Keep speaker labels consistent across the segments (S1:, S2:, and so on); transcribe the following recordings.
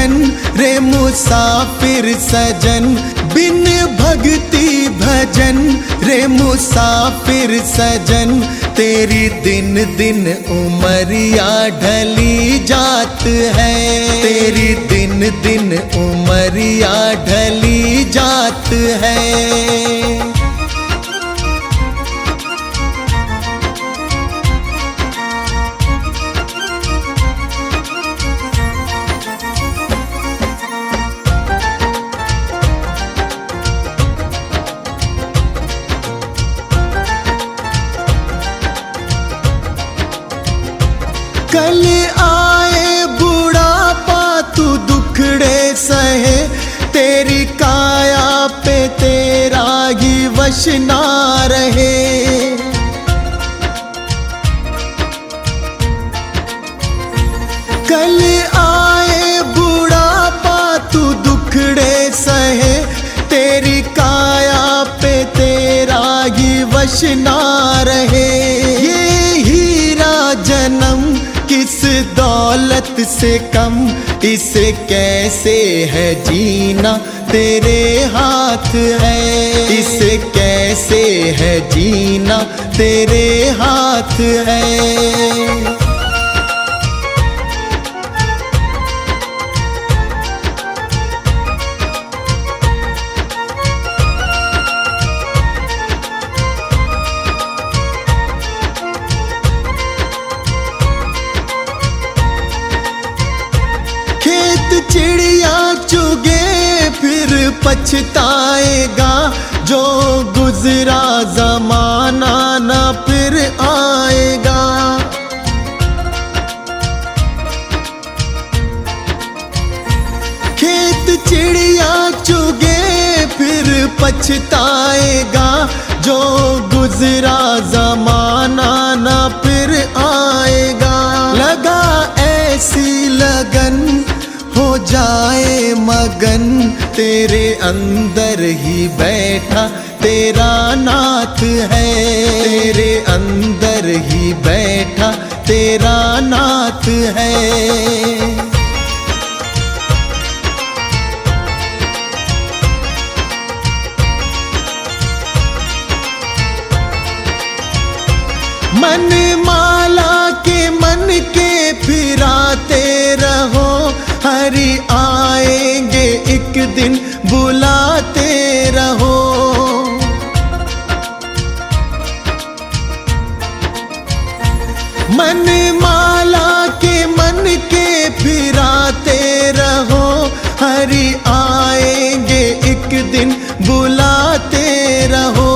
S1: भजन रे मुसाफिर सजन, बिन भक्ति भजन रे मुसाफिर सजन, तेरी दिन दिन उमरिया ढली जात है, तेरी दिन दिन उमरिया ढली जात है। कल आए बुढ़ापा तू दुखड़े सहे, तेरी काया पे तेरा ही वश ना रहे। कल आए बुढ़ापा तू दुखड़े सहे, तेरी काया पे तेरा ही वश ना रहे। ये हीरा जन्म किस दौलत से कम, इसे कैसे है जीना तेरे हाथ है, इसे कैसे है जीना तेरे हाथ है। चिड़िया चुगे फिर पछताएगा, जो गुजरा जमाना न फिर आएगा। खेत चिड़िया चुगे फिर पछताएगा, जो गुजरा जमाना न फिर आएगा। लगा ऐसी लगन हो जाए मगन, तेरे अंदर ही बैठा तेरा नाथ है, तेरे अंदर ही बैठा तेरा नाथ है। मन माला के मन के फिराते रहो, हरि आएंगे एक दिन बुलाते रहो। मन माला के मन के फिराते रहो, हरि आएंगे एक दिन बुलाते रहो।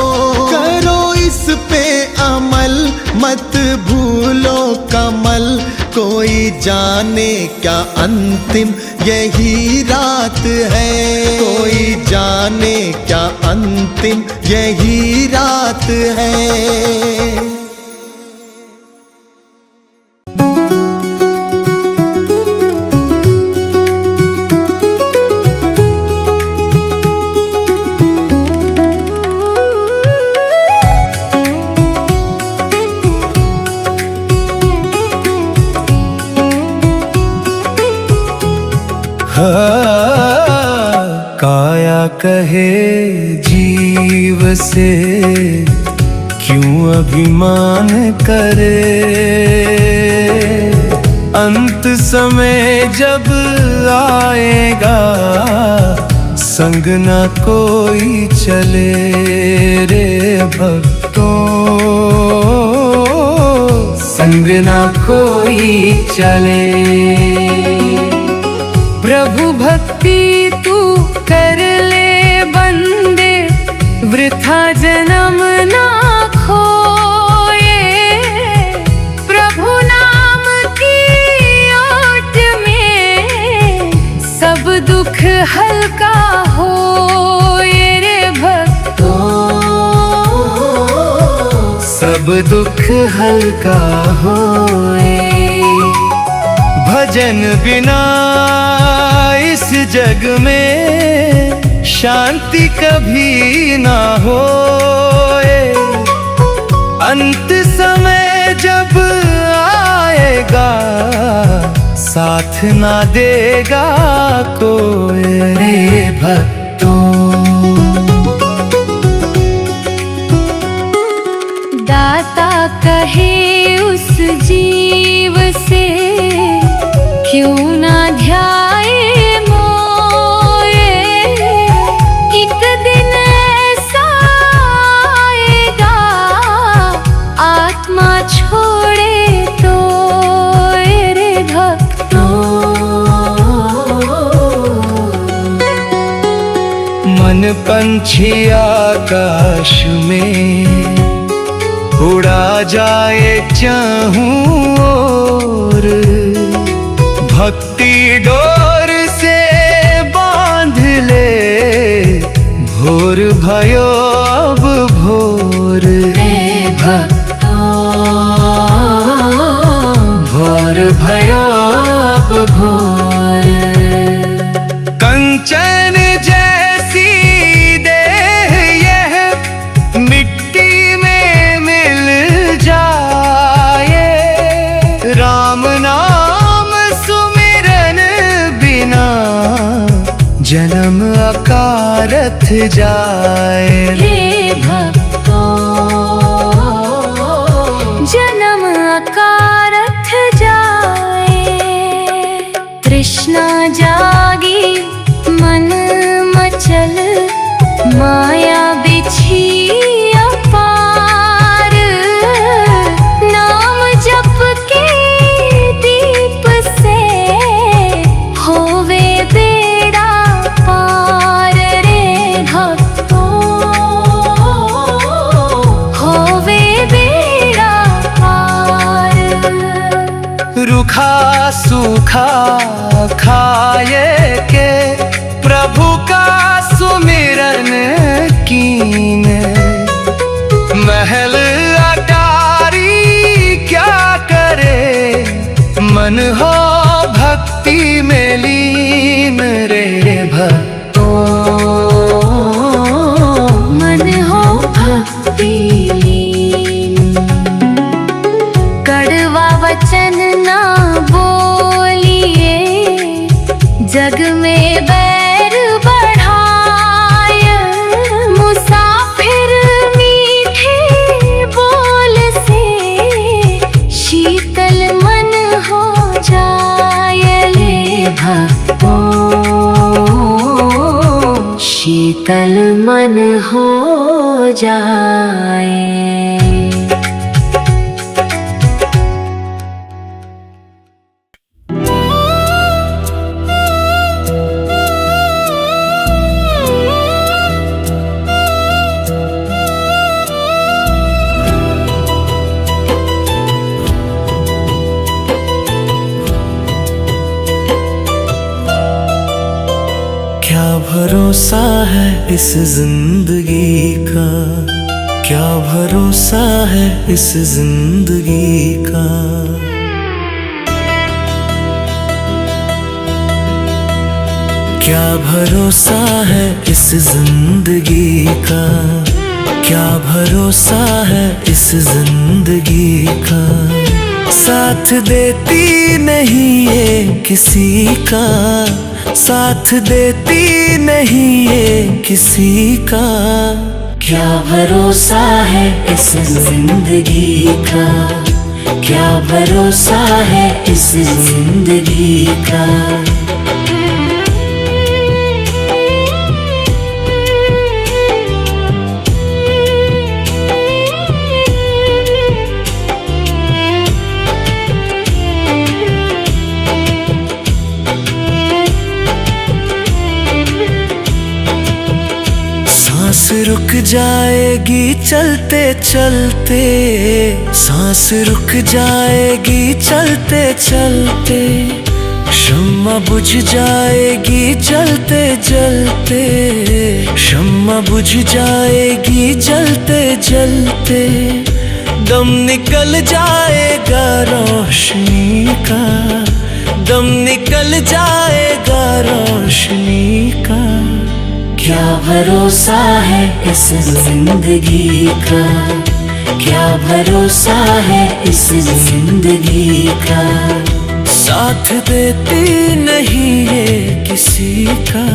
S1: करो इस पे अमल मत भूलो कमल, कोई जाने क्या अंतिम यही रात है, कोई जाने क्या अंतिम यही रात है।
S2: काया कहे जीव से क्यों अभिमान करे, अंत समय जब आएगा संग न कोई चले रे भक्तों, संग न कोई चले। प्रभु भक्ति तू कर ले बंदे, वृथा जन्म ना खोए। प्रभु नाम की ओट में सब दुख हल्का होए रे भक्तों, सब दुख हल्का होए। भजन बिना इस जग में शांति कभी ना होए, अंत समय जब आएगा साथ ना देगा कोई। रे भक्तों,
S3: दाता कहे उस जीव से क्यों ना ध्याए मोए। एक दिन ऐसा आएगा आत्मा छोड़े तो। रे भक्तों,
S2: मन पंछी आकाश में उड़ा जाए चाहूं और, भक्ति डोर से बांध ले भोर भयो अब भोर।
S3: रे भक्तों,
S2: भोर भयो अब भोर। कंचन जैसी देह यह मिट्टी में मिल जाए। राम नाम सुमिरन बिना जन्म अकारथ जाए।
S3: हे भक्तों, जन्म अकारथ जाए। तृष्णा जागी मन मचल, माया बिछी अपार। नाम जप के दीप से होवे बेड़ा पार। रे भक्तों, होवे बेड़ा पार।
S2: रूखा सूखा खाए के प्रभु का सुमिरन कीन। महल अटारी क्या करे, मन हो भक्ति में लीन। रे भक्तों,
S3: मन हो भक्ति लीन। कड़वा वचन ना बोलिए, जग में बैर बढ़ाय। मुसाफिर मीठे बोल से शीतल मन हो जाय। ले भक्तों, शीतल मन हो जाए।
S1: क्या भरोसा है इस जिंदगी का, क्या भरोसा है इस जिंदगी का। क्या भरोसा है इस जिंदगी का, क्या भरोसा है इस जिंदगी का। साथ देती नहीं ये किसी का, साथ देती नहीं ये किसी का। क्या भरोसा है इस जिंदगी का, क्या भरोसा है इस जिंदगी का। सांस रुक जाएगी चलते चलते, सांस रुक जाएगी चलते चलते। शम्मा बुझ जाएगी जलते जलते, शम्मा बुझ जाएगी जलते जलते। दम निकल जाएगा रोशनी का, दम निकल जाएगा रोशनी का। क्या भरोसा है इस जिंदगी का, क्या भरोसा है इस जिंदगी का। साथ देती नहीं ये किसी का,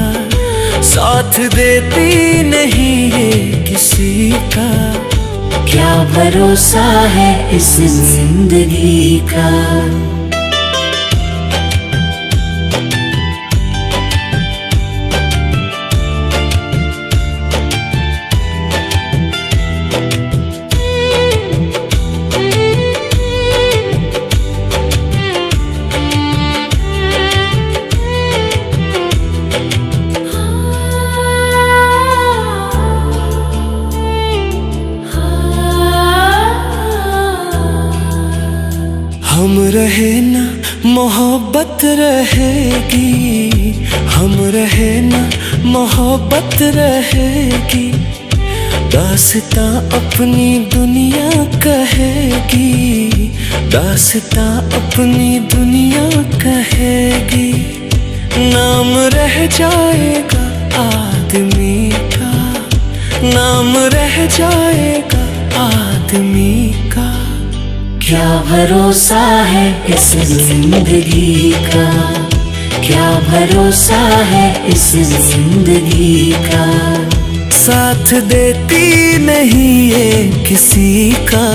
S1: साथ देती नहीं ये किसी का।
S3: क्या भरोसा है इस जिंदगी का।
S1: हम रहे ना मोहब्बत रहेगी, हम रहे ना मोहब्बत रहेगी। दास्तां अपनी दुनिया कहेगी, दास्तां अपनी दुनिया कहेगी। नाम रह जाएगा आदमी का, नाम रह जाएगा आदमी का।
S3: क्या भरोसा है इस जिंदगी का, क्या भरोसा है इस जिंदगी का।
S1: साथ देती नहीं ये किसी का,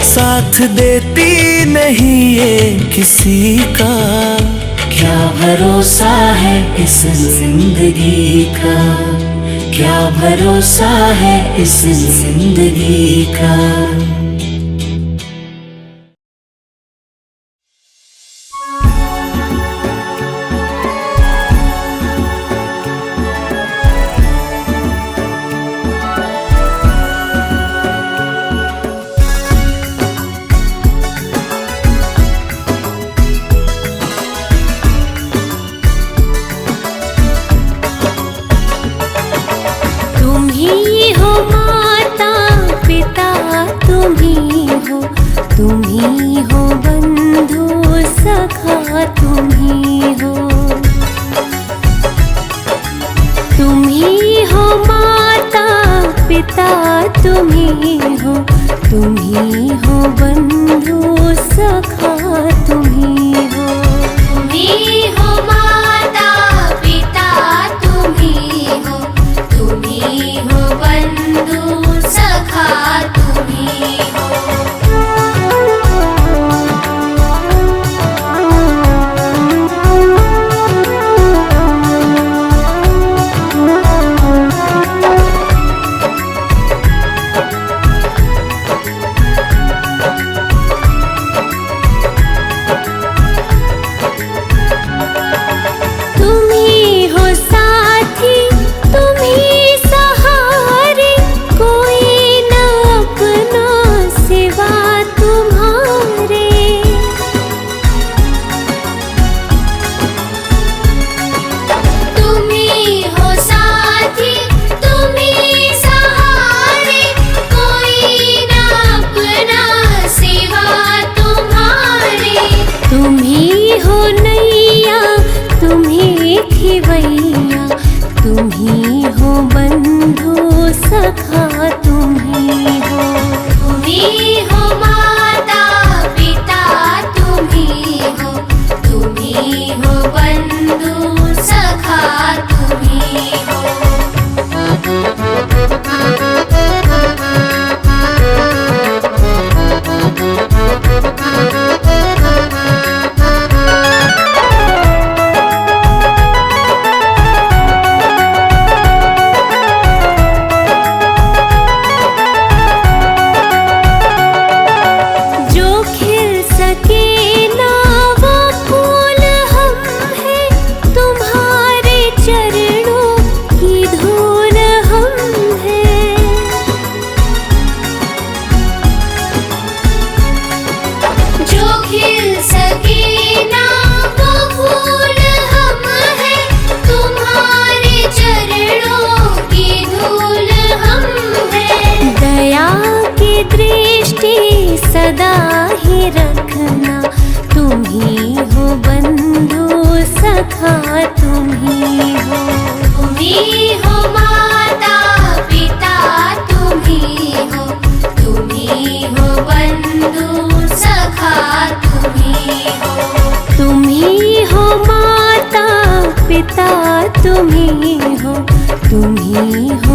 S1: साथ देती नहीं ये किसी का।
S3: क्या भरोसा है इस जिंदगी का, क्या भरोसा है इस जिंदगी का। तुम ही हो बंधु सखा, तुम ही हो, तुम ही हो माता पिता, तुम ही हो, तुम ही हो बंधु सखा, तुम ही हो, तुम ही हो माता पिता, तुम ही हो, तुम ही हो बंधु सखा, तुम ही हो। तुम ही हो बंधु सखा, तुम ही हो, तुम ही हो माता पिता, तुम ही हो, तुम ही हो बंधु सखा, तुम ही हो। तुम्ही हो, तुम्ही हो